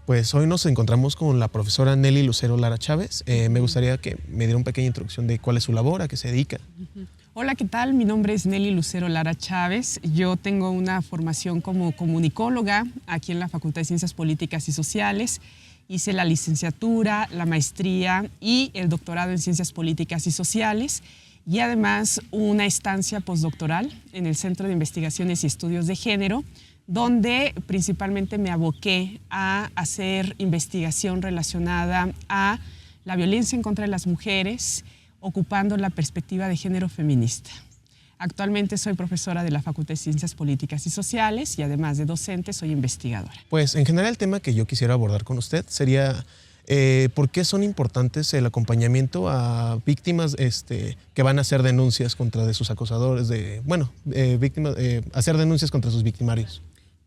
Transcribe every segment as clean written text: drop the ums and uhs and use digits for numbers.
Pues hoy nos encontramos con la profesora Nelly Lucero Lara Chávez. Me gustaría que me diera una pequeña introducción de cuál es su labor, a qué se dedica. Hola, ¿qué tal? Mi nombre es Nelly Lucero Lara Chávez. Yo tengo una formación como comunicóloga aquí en la Facultad de Ciencias Políticas y Sociales. Hice la licenciatura, la maestría y el doctorado en Ciencias Políticas y Sociales y además una estancia postdoctoral en el Centro de Investigaciones y Estudios de Género, donde principalmente me aboqué a hacer investigación relacionada a la violencia en contra de las mujeres, ocupando la perspectiva de género feminista. Actualmente soy profesora de la Facultad de Ciencias Políticas y Sociales y además de docente soy investigadora. Pues en general el tema que yo quisiera abordar con usted sería ¿por qué son importantes el acompañamiento a víctimas que van a hacer denuncias contra de sus acosadores, hacer denuncias contra sus victimarios?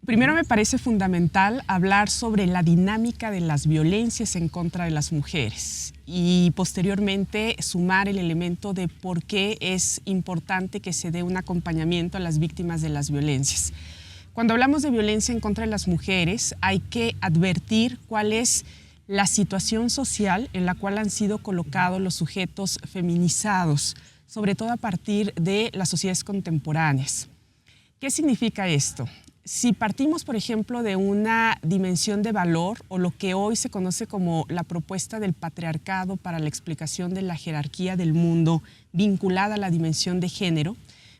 Primero me parece fundamental hablar sobre la dinámica de las violencias en contra de las mujeres y posteriormente sumar el elemento de por qué es importante que se dé un acompañamiento a las víctimas de las violencias. Cuando hablamos de violencia en contra de las mujeres hay que advertir cuál es la situación social en la cual han sido colocados los sujetos feminizados, sobre todo a partir de las sociedades contemporáneas. ¿Qué significa esto? Si partimos, por ejemplo, de una dimensión de valor o lo que hoy se conoce como la propuesta del patriarcado para la explicación de la jerarquía del mundo vinculada a la dimensión de género,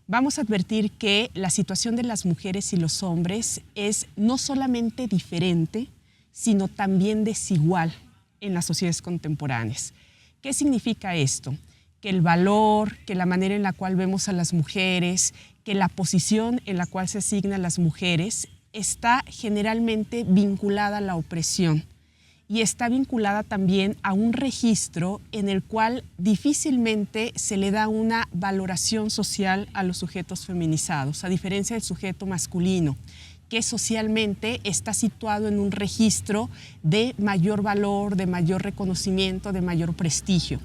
vamos a advertir que la situación de las mujeres y los hombres es no solamente diferente, sino también desigual en las sociedades contemporáneas. ¿Qué significa esto? Que el valor, que la manera en la cual vemos a las mujeres, que la posición en la cual se asignan las mujeres está generalmente vinculada a la opresión y está vinculada también a un registro en el cual difícilmente se le da una valoración social a los sujetos feminizados, a diferencia del sujeto masculino, que socialmente está situado en un registro de mayor valor, de mayor reconocimiento, de mayor prestigio.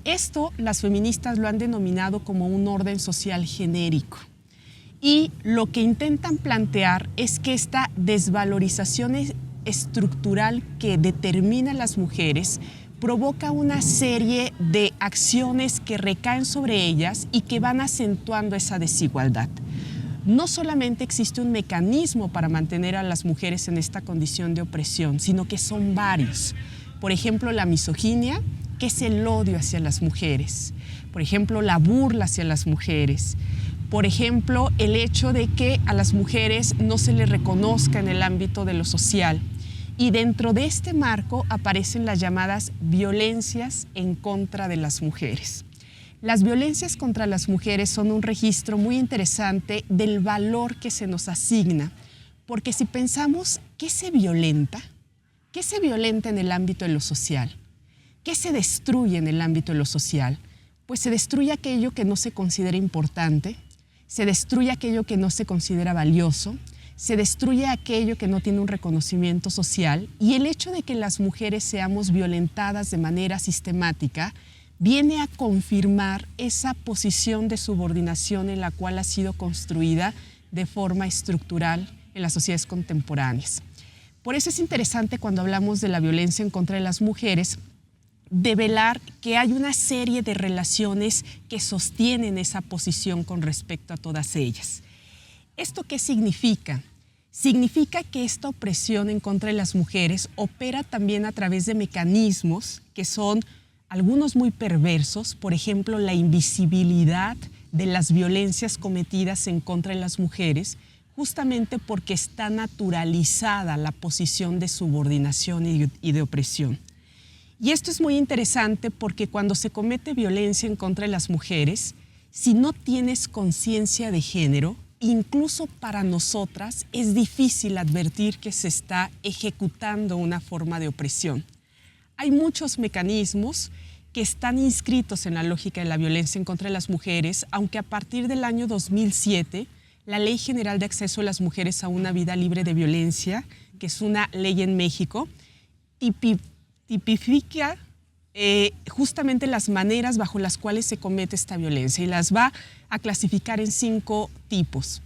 Esto las feministas lo han denominado como un orden social genérico. Y lo que intentan plantear es que esta desvalorización estructural que determina a las mujeres provoca una serie de acciones que recaen sobre ellas y que van acentuando esa desigualdad. No solamente existe un mecanismo para mantener a las mujeres en esta condición de opresión, sino que son varios. Por ejemplo, la misoginia, que es el odio hacia las mujeres. Por ejemplo, la burla hacia las mujeres. Por ejemplo, el hecho de que a las mujeres no se les reconozca en el ámbito de lo social. Y dentro de este marco aparecen las llamadas violencias en contra de las mujeres. Las violencias contra las mujeres son un registro muy interesante del valor que se nos asigna, porque si pensamos ¿qué se violenta? ¿Qué se violenta en el ámbito de lo social? ¿Qué se destruye en el ámbito de lo social? Pues se destruye aquello que no se considera importante, se destruye aquello que no se considera valioso, se destruye aquello que no tiene un reconocimiento social y el hecho de que las mujeres seamos violentadas de manera sistemática viene a confirmar esa posición de subordinación en la cual ha sido construida de forma estructural en las sociedades contemporáneas. Por eso es interesante cuando hablamos de la violencia en contra de las mujeres, develar que hay una serie de relaciones que sostienen esa posición con respecto a todas ellas. ¿Esto qué significa? Significa que esta opresión en contra de las mujeres opera también a través de mecanismos que son algunos muy perversos, por ejemplo, la invisibilidad de las violencias cometidas en contra de las mujeres, justamente porque está naturalizada la posición de subordinación y de opresión. Y esto es muy interesante porque cuando se comete violencia en contra de las mujeres, si no tienes conciencia de género, incluso para nosotras es difícil advertir que se está ejecutando una forma de opresión. Hay muchos mecanismos que están inscritos en la lógica de la violencia en contra de las mujeres, aunque a partir del año 2007, la Ley General de Acceso de las Mujeres a una Vida Libre de Violencia, que es una ley en México, tipifica justamente las maneras bajo las cuales se comete esta violencia y las va a clasificar en 5 tipos.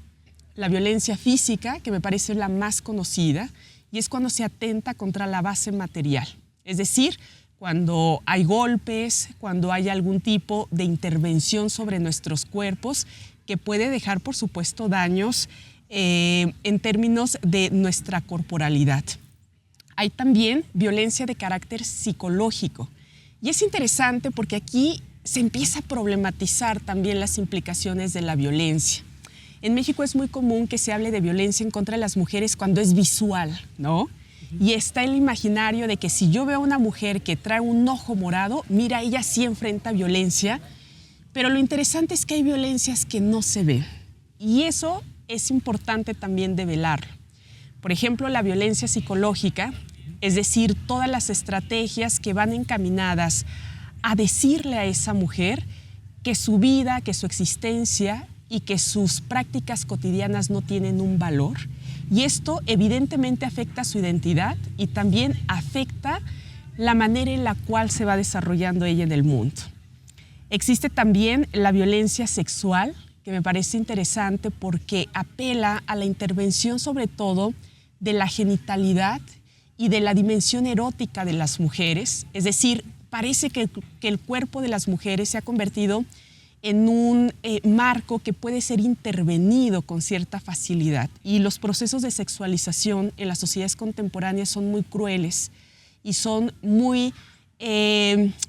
La violencia física, que me parece la más conocida, y es cuando se atenta contra la base material. Es decir, cuando hay golpes, cuando hay algún tipo de intervención sobre nuestros cuerpos que puede dejar, por supuesto, daños en términos de nuestra corporalidad. Hay también violencia de carácter psicológico. Y es interesante porque aquí se empieza a problematizar también las implicaciones de la violencia. En México es muy común que se hable de violencia en contra de las mujeres cuando es visual, ¿no? Y está el imaginario de que si yo veo a una mujer que trae un ojo morado, mira, ella sí enfrenta violencia, pero lo interesante es que hay violencias que no se ven. Y eso es importante también develarlo. Por ejemplo, la violencia psicológica, es decir, todas las estrategias que van encaminadas a decirle a esa mujer que su vida, que su existencia y que sus prácticas cotidianas no tienen un valor. Y esto evidentemente afecta su identidad y también afecta la manera en la cual se va desarrollando ella en el mundo. Existe también la violencia sexual, que me parece interesante porque apela a la intervención sobre todo de la genitalidad y de la dimensión erótica de las mujeres. Es decir, parece que el cuerpo de las mujeres se ha convertido en un marco que puede ser intervenido con cierta facilidad. Y los procesos de sexualización en las sociedades contemporáneas son muy crueles y son muy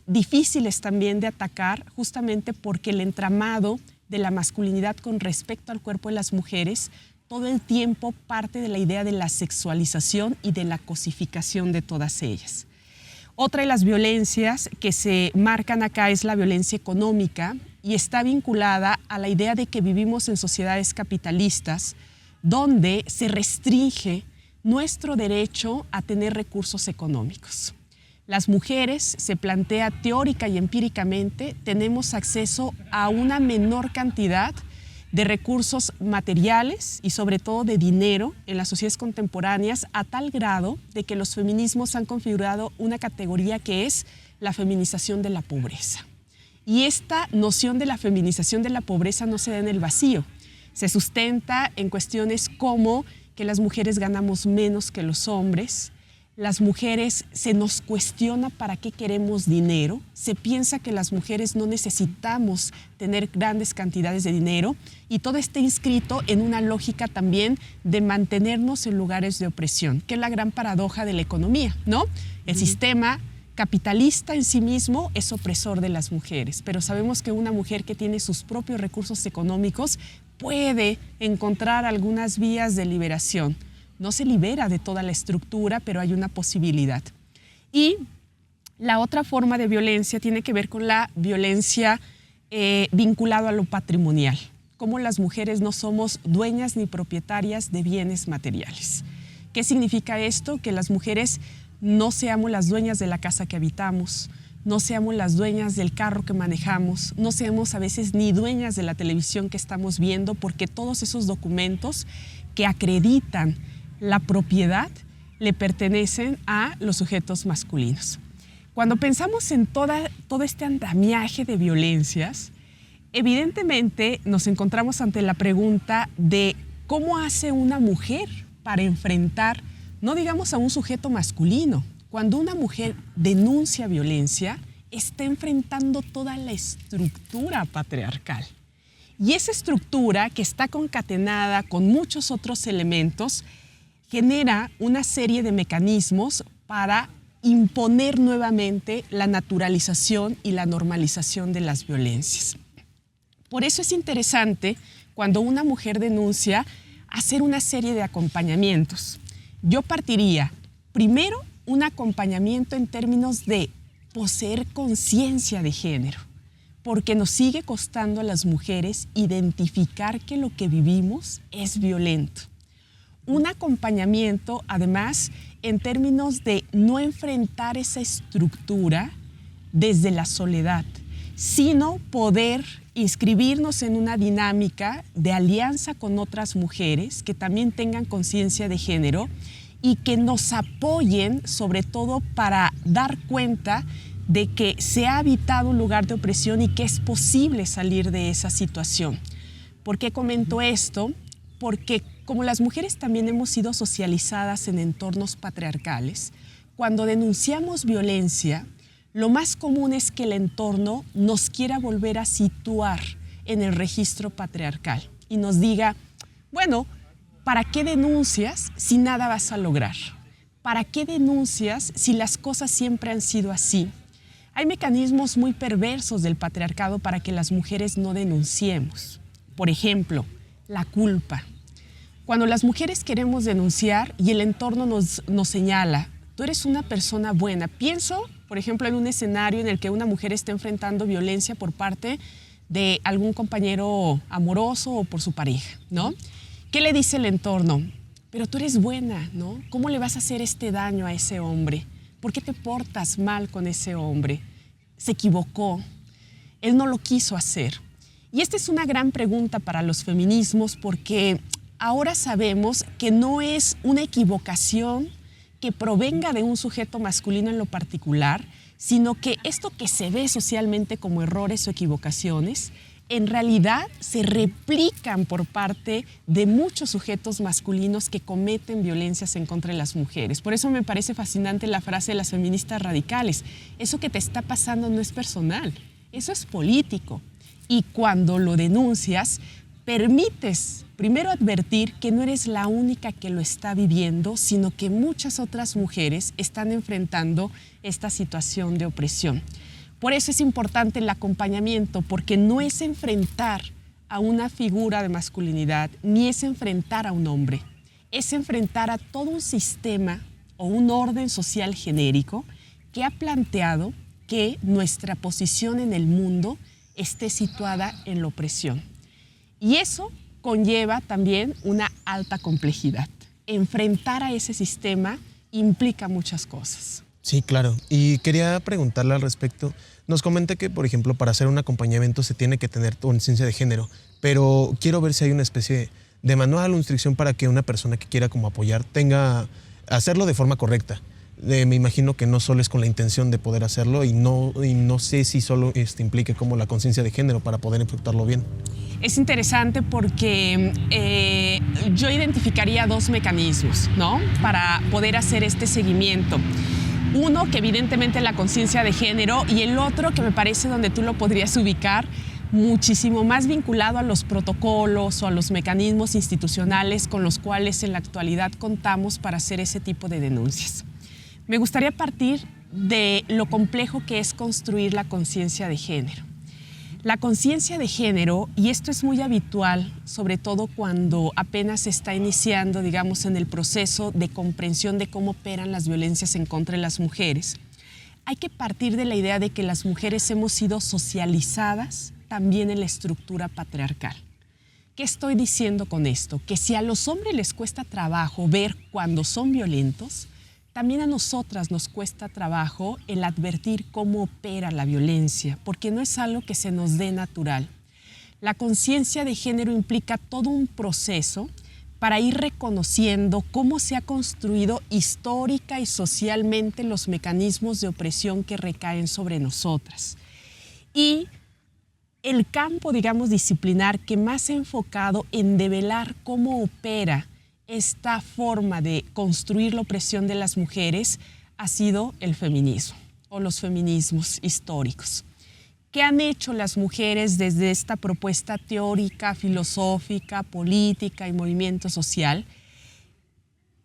difíciles también de atacar, justamente porque el entramado de la masculinidad con respecto al cuerpo de las mujeres todo el tiempo parte de la idea de la sexualización y de la cosificación de todas ellas. Otra de las violencias que se marcan acá es la violencia económica y está vinculada a la idea de que vivimos en sociedades capitalistas donde se restringe nuestro derecho a tener recursos económicos. Las mujeres, se plantea teórica y empíricamente, tenemos acceso a una menor cantidad de recursos materiales y sobre todo de dinero en las sociedades contemporáneas a tal grado de que los feminismos han configurado una categoría que es la feminización de la pobreza. Y esta noción de la feminización de la pobreza no se da en el vacío. Se sustenta en cuestiones como que las mujeres ganamos menos que los hombres, las mujeres se nos cuestiona para qué queremos dinero, se piensa que las mujeres no necesitamos tener grandes cantidades de dinero y todo está inscrito en una lógica también de mantenernos en lugares de opresión, que es la gran paradoja de la economía, ¿no? El sistema capitalista en sí mismo es opresor de las mujeres, pero sabemos que una mujer que tiene sus propios recursos económicos puede encontrar algunas vías de liberación. No se libera de toda la estructura, pero hay una posibilidad. Y la otra forma de violencia tiene que ver con la violencia vinculada a lo patrimonial. Cómo las mujeres no somos dueñas ni propietarias de bienes materiales. ¿Qué significa esto? Que las mujeres no seamos las dueñas de la casa que habitamos, no seamos las dueñas del carro que manejamos, no seamos a veces ni dueñas de la televisión que estamos viendo, porque todos esos documentos que acreditan la propiedad le pertenecen a los sujetos masculinos. Cuando pensamos en todo este andamiaje de violencias, evidentemente nos encontramos ante la pregunta de cómo hace una mujer para enfrentar, no digamos a un sujeto masculino. Cuando una mujer denuncia violencia, está enfrentando toda la estructura patriarcal. Y esa estructura, que está concatenada con muchos otros elementos, genera una serie de mecanismos para imponer nuevamente la naturalización y la normalización de las violencias. Por eso es interesante, cuando una mujer denuncia, hacer una serie de acompañamientos. Yo partiría, primero, un acompañamiento en términos de poseer conciencia de género, porque nos sigue costando a las mujeres identificar que lo que vivimos es violento. Un acompañamiento, además, en términos de no enfrentar esa estructura desde la soledad, sino poder inscribirnos en una dinámica de alianza con otras mujeres que también tengan conciencia de género y que nos apoyen, sobre todo para dar cuenta de que se ha habitado un lugar de opresión y que es posible salir de esa situación. ¿Por qué comento esto? porque como las mujeres también hemos sido socializadas en entornos patriarcales, cuando denunciamos violencia, lo más común es que el entorno nos quiera volver a situar en el registro patriarcal y nos diga, bueno, ¿para qué denuncias si nada vas a lograr? ¿Para qué denuncias si las cosas siempre han sido así? Hay mecanismos muy perversos del patriarcado para que las mujeres no denunciemos. Por ejemplo, la culpa. Cuando las mujeres queremos denunciar y el entorno nos señala, tú eres una persona buena. Pienso, por ejemplo, en un escenario en el que una mujer está enfrentando violencia por parte de algún compañero amoroso o por su pareja, ¿no? ¿Qué le dice el entorno? Pero tú eres buena, ¿no? ¿Cómo le vas a hacer este daño a ese hombre? ¿Por qué te portas mal con ese hombre? Se equivocó. Él no lo quiso hacer. Y esta es una gran pregunta para los feminismos porque ahora sabemos que no es una equivocación que provenga de un sujeto masculino en lo particular, sino que esto que se ve socialmente como errores o equivocaciones, en realidad se replican por parte de muchos sujetos masculinos que cometen violencias en contra de las mujeres. Por eso me parece fascinante la frase de las feministas radicales. Eso que te está pasando no es personal, eso es político. Y cuando lo denuncias, permites primero advertir que no eres la única que lo está viviendo, sino que muchas otras mujeres están enfrentando esta situación de opresión. Por eso es importante el acompañamiento, porque no es enfrentar a una figura de masculinidad, ni es enfrentar a un hombre, es enfrentar a todo un sistema o un orden social genérico que ha planteado que nuestra posición en el mundo esté situada en la opresión. Y eso conlleva también una alta complejidad. Enfrentar a ese sistema implica muchas cosas. Sí, claro. Y quería preguntarle al respecto. Nos comenta que, por ejemplo, para hacer un acompañamiento se tiene que tener conciencia de género, pero quiero ver si hay una especie de manual o instrucción para que una persona que quiera como apoyar hacerlo de forma correcta. Me imagino que no solo es con la intención de poder hacerlo y no sé si solo implique como la conciencia de género para poder enfrentarlo bien. Es interesante porque yo identificaría dos mecanismos, ¿no?, para poder hacer este seguimiento. Uno, que evidentemente es la conciencia de género, y el otro, que me parece donde tú lo podrías ubicar, muchísimo más vinculado a los protocolos o a los mecanismos institucionales con los cuales en la actualidad contamos para hacer ese tipo de denuncias. Me gustaría partir de lo complejo que es construir la conciencia de género. La conciencia de género, y esto es muy habitual, sobre todo cuando apenas se está iniciando, digamos, en el proceso de comprensión de cómo operan las violencias en contra de las mujeres, hay que partir de la idea de que las mujeres hemos sido socializadas también en la estructura patriarcal. ¿Qué estoy diciendo con esto? Que si a los hombres les cuesta trabajo ver cuando son violentos, también a nosotras nos cuesta trabajo el advertir cómo opera la violencia, porque no es algo que se nos dé natural. La conciencia de género implica todo un proceso para ir reconociendo cómo se ha construido histórica y socialmente los mecanismos de opresión que recaen sobre nosotras. Y el campo, digamos, disciplinar que más se ha enfocado en develar cómo opera esta forma de construir la opresión de las mujeres ha sido el feminismo o los feminismos históricos. ¿Qué han hecho las mujeres desde esta propuesta teórica, filosófica, política y movimiento social?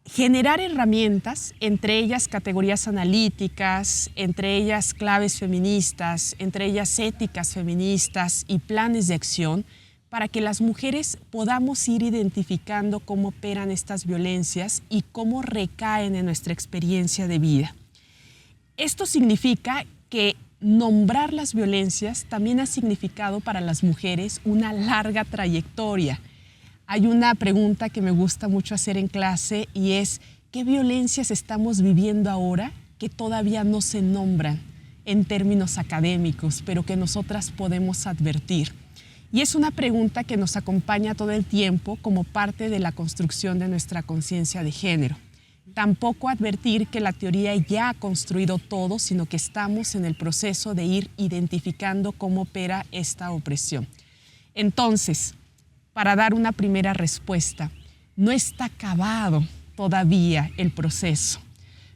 Generar herramientas, entre ellas categorías analíticas, entre ellas claves feministas, entre ellas éticas feministas y planes de acción, para que las mujeres podamos ir identificando cómo operan estas violencias y cómo recaen en nuestra experiencia de vida. Esto significa que nombrar las violencias también ha significado para las mujeres una larga trayectoria. Hay una pregunta que me gusta mucho hacer en clase y es: ¿qué violencias estamos viviendo ahora que todavía no se nombran en términos académicos, pero que nosotras podemos advertir? Y es una pregunta que nos acompaña todo el tiempo como parte de la construcción de nuestra conciencia de género. Tampoco advertir que la teoría ya ha construido todo, sino que estamos en el proceso de ir identificando cómo opera esta opresión. Entonces, para dar una primera respuesta. No está acabado todavía el proceso.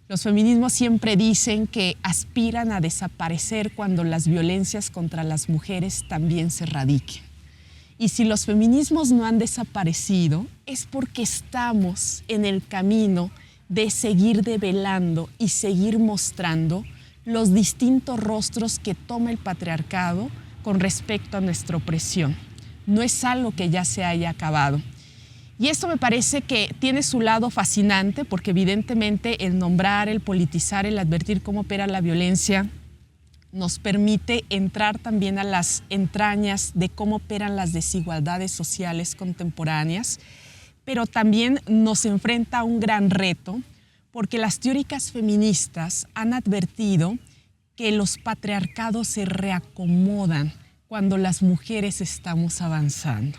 Los feminismos siempre dicen que aspiran a desaparecer cuando las violencias contra las mujeres también se erradiquen. Y si los feminismos no han desaparecido, es porque estamos en el camino de seguir develando y seguir mostrando los distintos rostros que toma el patriarcado con respecto a nuestra opresión. No es algo que ya se haya acabado. Y esto me parece que tiene su lado fascinante porque evidentemente el nombrar, el politizar, el advertir cómo opera la violencia nos permite entrar también a las entrañas de cómo operan las desigualdades sociales contemporáneas, pero también nos enfrenta a un gran reto porque las teóricas feministas han advertido que los patriarcados se reacomodan cuando las mujeres estamos avanzando.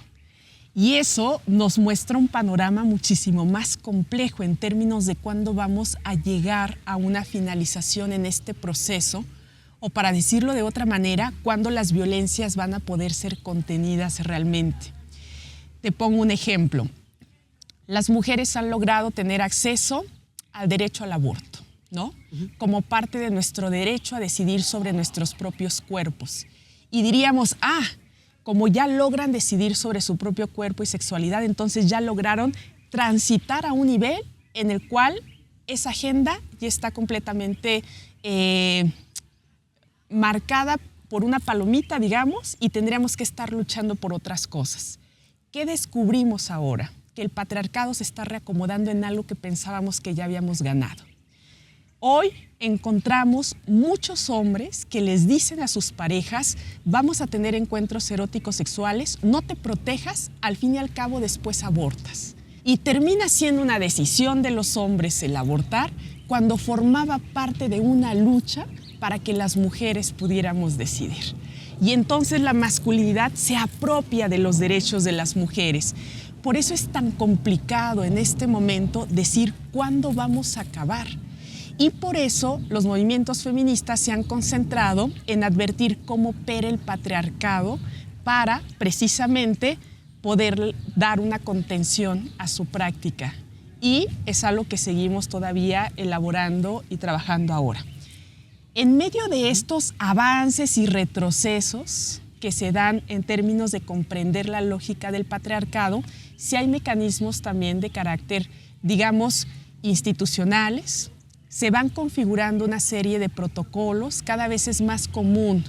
Y eso nos muestra un panorama muchísimo más complejo en términos de cuándo vamos a llegar a una finalización en este proceso, o para decirlo de otra manera, cuándo las violencias van a poder ser contenidas realmente. Te pongo un ejemplo. Las mujeres han logrado tener acceso al derecho al aborto, ¿no? Como parte de nuestro derecho a decidir sobre nuestros propios cuerpos. Y diríamos, como ya logran decidir sobre su propio cuerpo y sexualidad, entonces ya lograron transitar a un nivel en el cual esa agenda ya está completamente marcada por una palomita, digamos, y tendríamos que estar luchando por otras cosas. ¿Qué descubrimos ahora? Que el patriarcado se está reacomodando en algo que pensábamos que ya habíamos ganado. Hoy encontramos muchos hombres que les dicen a sus parejas, vamos a tener encuentros eróticos sexuales, no te protejas, al fin y al cabo después abortas. Y termina siendo una decisión de los hombres el abortar cuando formaba parte de una lucha para que las mujeres pudiéramos decidir. Y entonces la masculinidad se apropia de los derechos de las mujeres. Por eso es tan complicado en este momento decir cuándo vamos a acabar. Y por eso los movimientos feministas se han concentrado en advertir cómo opera el patriarcado para precisamente poder dar una contención a su práctica. Y es algo que seguimos todavía elaborando y trabajando ahora. En medio de estos avances y retrocesos que se dan en términos de comprender la lógica del patriarcado, sí hay mecanismos también de carácter, digamos, institucionales. Se van configurando una serie de protocolos. Cada vez es más común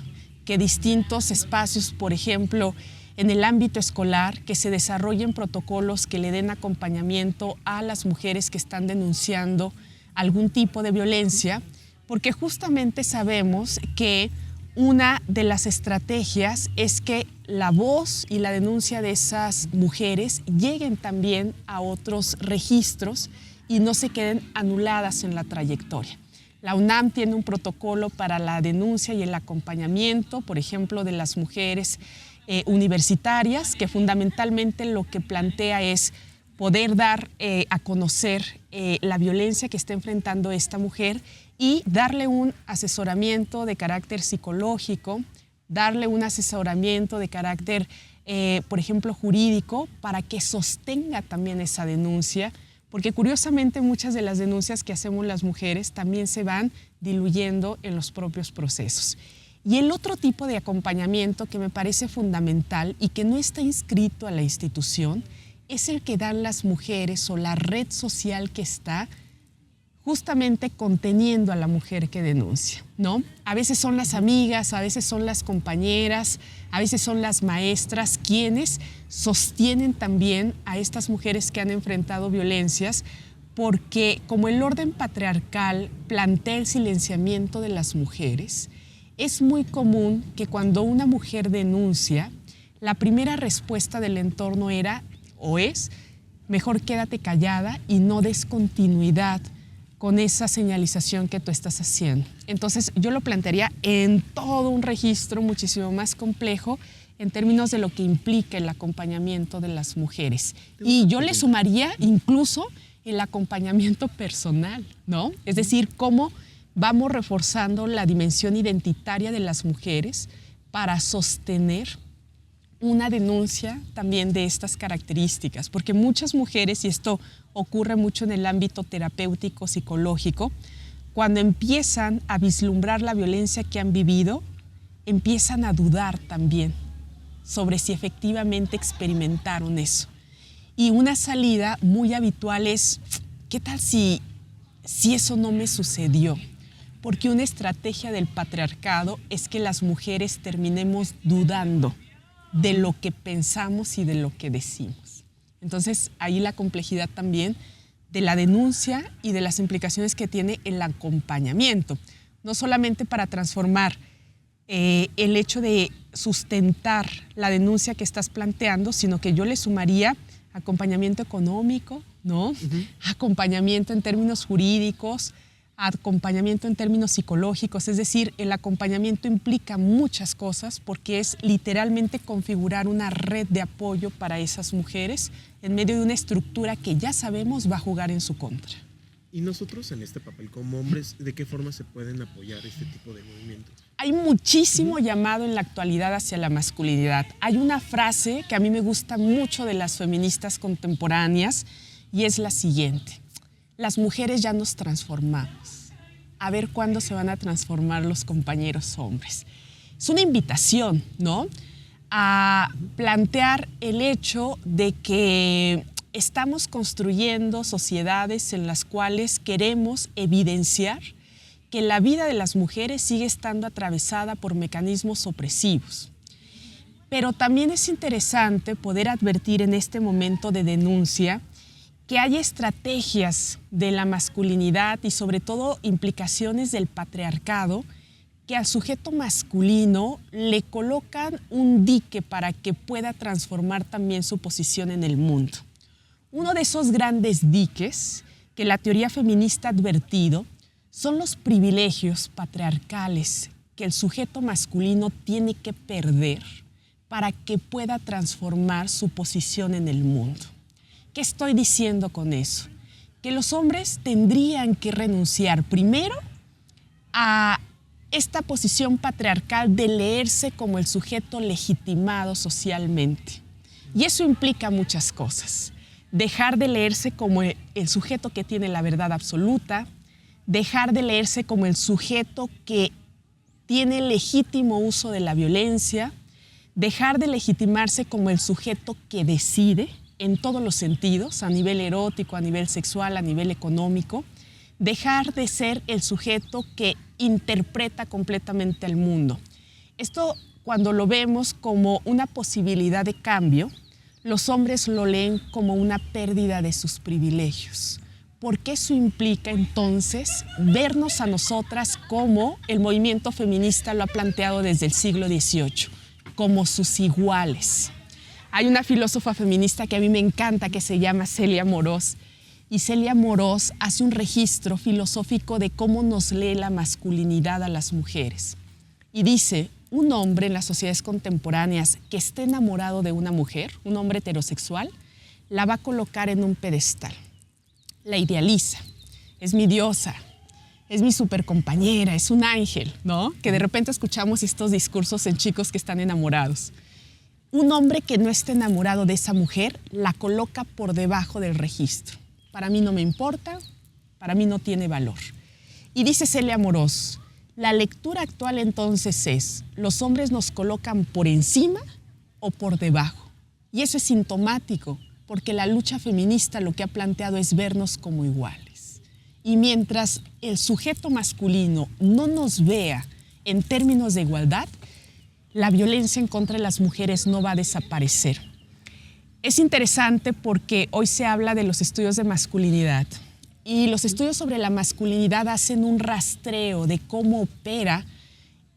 que distintos espacios, por ejemplo, en el ámbito escolar, que se desarrollen protocolos que le den acompañamiento a las mujeres que están denunciando algún tipo de violencia, porque justamente sabemos que una de las estrategias es que la voz y la denuncia de esas mujeres lleguen también a otros registros y no se queden anuladas en la trayectoria. La UNAM tiene un protocolo para la denuncia y el acompañamiento, por ejemplo, de las mujeres universitarias, que fundamentalmente lo que plantea es poder dar a conocer la violencia que está enfrentando esta mujer y darle un asesoramiento de carácter psicológico, darle un asesoramiento de carácter, por ejemplo, jurídico, para que sostenga también esa denuncia, porque curiosamente muchas de las denuncias que hacemos las mujeres también se van diluyendo en los propios procesos. Y el otro tipo de acompañamiento que me parece fundamental y que no está inscrito a la institución es el que dan las mujeres o la red social que está justamente conteniendo a la mujer que denuncia, ¿no? A veces son las amigas, a veces son las compañeras, a veces son las maestras quienes sostienen también a estas mujeres que han enfrentado violencias, porque como el orden patriarcal plantea el silenciamiento de las mujeres, es muy común que cuando una mujer denuncia, la primera respuesta del entorno era o es, mejor quédate callada y no des continuidad con esa señalización que tú estás haciendo. Entonces yo lo plantearía en todo un registro muchísimo más complejo en términos de lo que implica el acompañamiento de las mujeres. Y yo le sumaría incluso el acompañamiento personal, ¿no? Es decir, cómo vamos reforzando la dimensión identitaria de las mujeres para sostener una denuncia también de estas características, porque muchas mujeres, y esto ocurre mucho en el ámbito terapéutico, psicológico, cuando empiezan a vislumbrar la violencia que han vivido, empiezan a dudar también sobre si efectivamente experimentaron eso. Y una salida muy habitual es, ¿qué tal si eso no me sucedió? Porque una estrategia del patriarcado es que las mujeres terminemos dudando de lo que pensamos y de lo que decimos. Entonces, ahí la complejidad también de la denuncia y de las implicaciones que tiene el acompañamiento. No solamente para transformar el hecho de sustentar la denuncia que estás planteando, sino que yo le sumaría acompañamiento económico, ¿no? Acompañamiento en términos jurídicos, acompañamiento en términos psicológicos, es decir, el acompañamiento implica muchas cosas porque es literalmente configurar una red de apoyo para esas mujeres en medio de una estructura que ya sabemos va a jugar en su contra. Y nosotros en este papel como hombres, ¿de qué forma se pueden apoyar este tipo de movimientos? Hay muchísimo llamado en la actualidad hacia la masculinidad. Hay una frase que a mí me gusta mucho de las feministas contemporáneas y es la siguiente: las mujeres ya nos transformamos. A ver cuándo se van a transformar los compañeros hombres. Es una invitación, ¿no?, a plantear el hecho de que estamos construyendo sociedades en las cuales queremos evidenciar que la vida de las mujeres sigue estando atravesada por mecanismos opresivos. Pero también es interesante poder advertir en este momento de denuncia que hay estrategias de la masculinidad y sobre todo implicaciones del patriarcado que al sujeto masculino le colocan un dique para que pueda transformar también su posición en el mundo. Uno de esos grandes diques que la teoría feminista ha advertido son los privilegios patriarcales que el sujeto masculino tiene que perder para que pueda transformar su posición en el mundo. ¿Qué estoy diciendo con eso? Que los hombres tendrían que renunciar primero a esta posición patriarcal de leerse como el sujeto legitimado socialmente. Y eso implica muchas cosas. Dejar de leerse como el sujeto que tiene la verdad absoluta, dejar de leerse como el sujeto que tiene legítimo uso de la violencia, dejar de legitimarse como el sujeto que decide en todos los sentidos, a nivel erótico, a nivel sexual, a nivel económico, dejar de ser el sujeto que interpreta completamente al mundo. Esto, cuando lo vemos como una posibilidad de cambio, los hombres lo leen como una pérdida de sus privilegios, porque eso implica entonces vernos a nosotras como el movimiento feminista lo ha planteado desde el siglo XVIII, como sus iguales. Hay una filósofa feminista que a mí me encanta que se llama Celia Morós, y Celia Morós hace un registro filosófico de cómo nos lee la masculinidad a las mujeres. Y dice, un hombre en las sociedades contemporáneas que esté enamorado de una mujer, un hombre heterosexual, la va a colocar en un pedestal. La idealiza, es mi diosa, es mi supercompañera, es un ángel, ¿no? Que de repente escuchamos estos discursos en chicos que están enamorados. Un hombre que no esté enamorado de esa mujer la coloca por debajo del registro. Para mí no me importa, para mí no tiene valor. Y dice Celia Morós, la lectura actual entonces es, los hombres nos colocan por encima o por debajo. Y eso es sintomático, porque la lucha feminista lo que ha planteado es vernos como iguales. Y mientras el sujeto masculino no nos vea en términos de igualdad, la violencia en contra de las mujeres no va a desaparecer. Es interesante porque hoy se habla de los estudios de masculinidad y los estudios sobre la masculinidad hacen un rastreo de cómo opera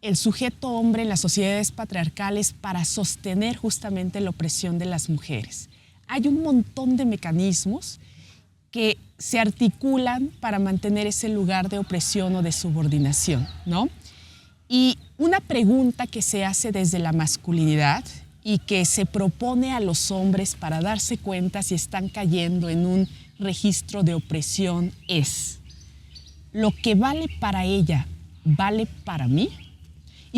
el sujeto hombre en las sociedades patriarcales para sostener justamente la opresión de las mujeres. Hay un montón de mecanismos que se articulan para mantener ese lugar de opresión o de subordinación, ¿no? Y una pregunta que se hace desde la masculinidad y que se propone a los hombres para darse cuenta si están cayendo en un registro de opresión es, ¿lo que vale para ella, vale para mí?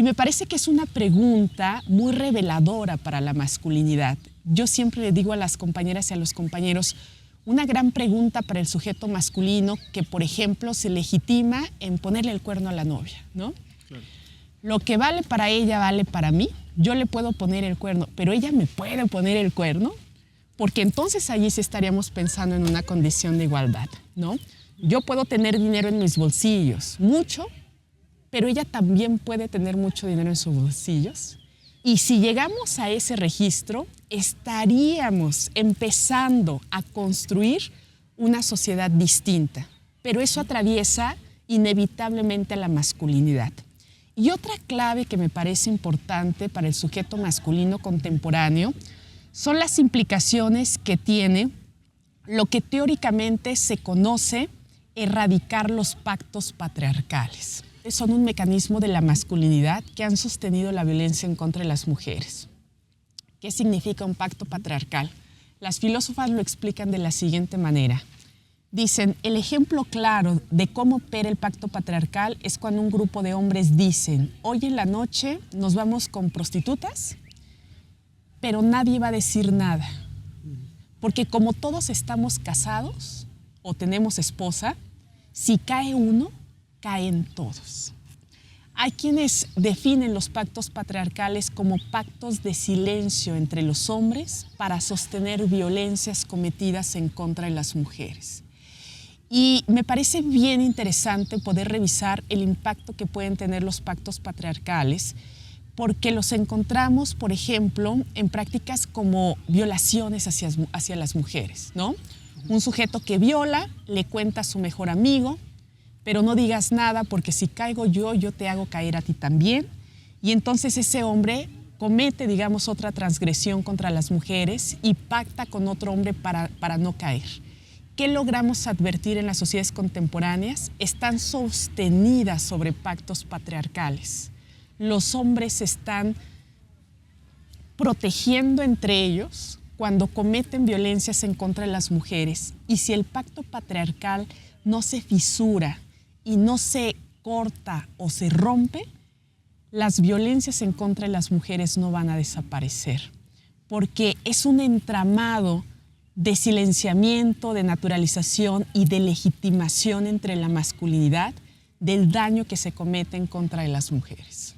Y me parece que es una pregunta muy reveladora para la masculinidad. Yo siempre le digo a las compañeras y a los compañeros, una gran pregunta para el sujeto masculino que, por ejemplo, se legitima en ponerle el cuerno a la novia, ¿no? Claro. Lo que vale para ella vale para mí. Yo le puedo poner el cuerno, pero ella me puede poner el cuerno, porque entonces allí sí estaríamos pensando en una condición de igualdad, ¿no? Yo puedo tener dinero en mis bolsillos, mucho, pero ella también puede tener mucho dinero en sus bolsillos. Y si llegamos a ese registro, estaríamos empezando a construir una sociedad distinta. Pero eso atraviesa inevitablemente a la masculinidad. Y otra clave que me parece importante para el sujeto masculino contemporáneo son las implicaciones que tiene lo que teóricamente se conoce erradicar los pactos patriarcales. Son un mecanismo de la masculinidad que han sostenido la violencia en contra de las mujeres. ¿Qué significa un pacto patriarcal? Las filósofas lo explican de la siguiente manera. Dicen, el ejemplo claro de cómo opera el pacto patriarcal es cuando un grupo de hombres dicen, hoy en la noche nos vamos con prostitutas, pero nadie va a decir nada. Porque como todos estamos casados o tenemos esposa, si cae uno, caen todos. Hay quienes definen los pactos patriarcales como pactos de silencio entre los hombres para sostener violencias cometidas en contra de las mujeres. Y me parece bien interesante poder revisar el impacto que pueden tener los pactos patriarcales, porque los encontramos, por ejemplo, en prácticas como violaciones hacia las mujeres, ¿no? Un sujeto que viola le cuenta a su mejor amigo, pero no digas nada porque si caigo yo te hago caer a ti también. Y entonces ese hombre comete, digamos, otra transgresión contra las mujeres y pacta con otro hombre para no caer. ¿Qué logramos advertir en las sociedades contemporáneas? Están sostenidas sobre pactos patriarcales. Los hombres se están protegiendo entre ellos cuando cometen violencias en contra de las mujeres. Y si el pacto patriarcal no se fisura y no se corta o se rompe, las violencias en contra de las mujeres no van a desaparecer, porque es un entramado de silenciamiento, de naturalización y de legitimación entre la masculinidad del daño que se comete en contra de las mujeres.